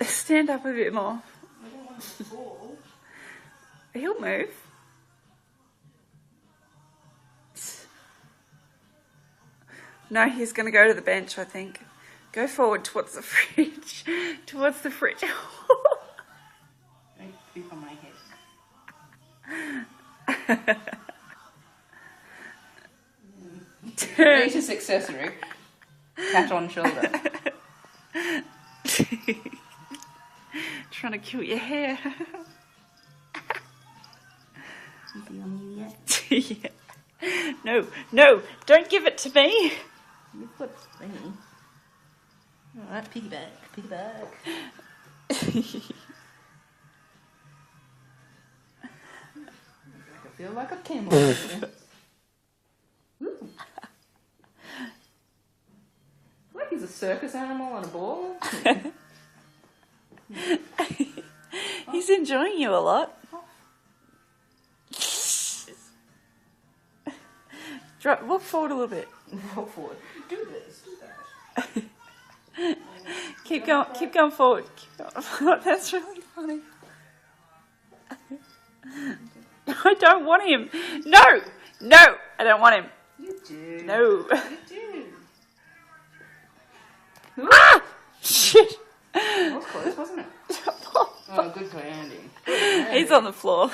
Stand up a bit more. I don't want to fall. He'll move. No, he's going to go to the bench, I think. Go forward towards the fridge. Towards the fridge. Don't poop on my head. Latest accessory. Cat on shoulder. Trying to kill your hair. Is he on you yet? Yeah. No, no, don't give it to me. You've got springy. Alright, piggyback, piggyback. I feel like a camel. Like he's a circus animal on a ball. He's enjoying you a lot. Walk forward a little bit. Walk forward. Do this, do that. Keep going forward. That's really funny. I don't want him. No, no, I don't want him. You do. No. You do. Ah! Shit. That was close, wasn't it? Oh, good landing. Good landing. He's on the floor.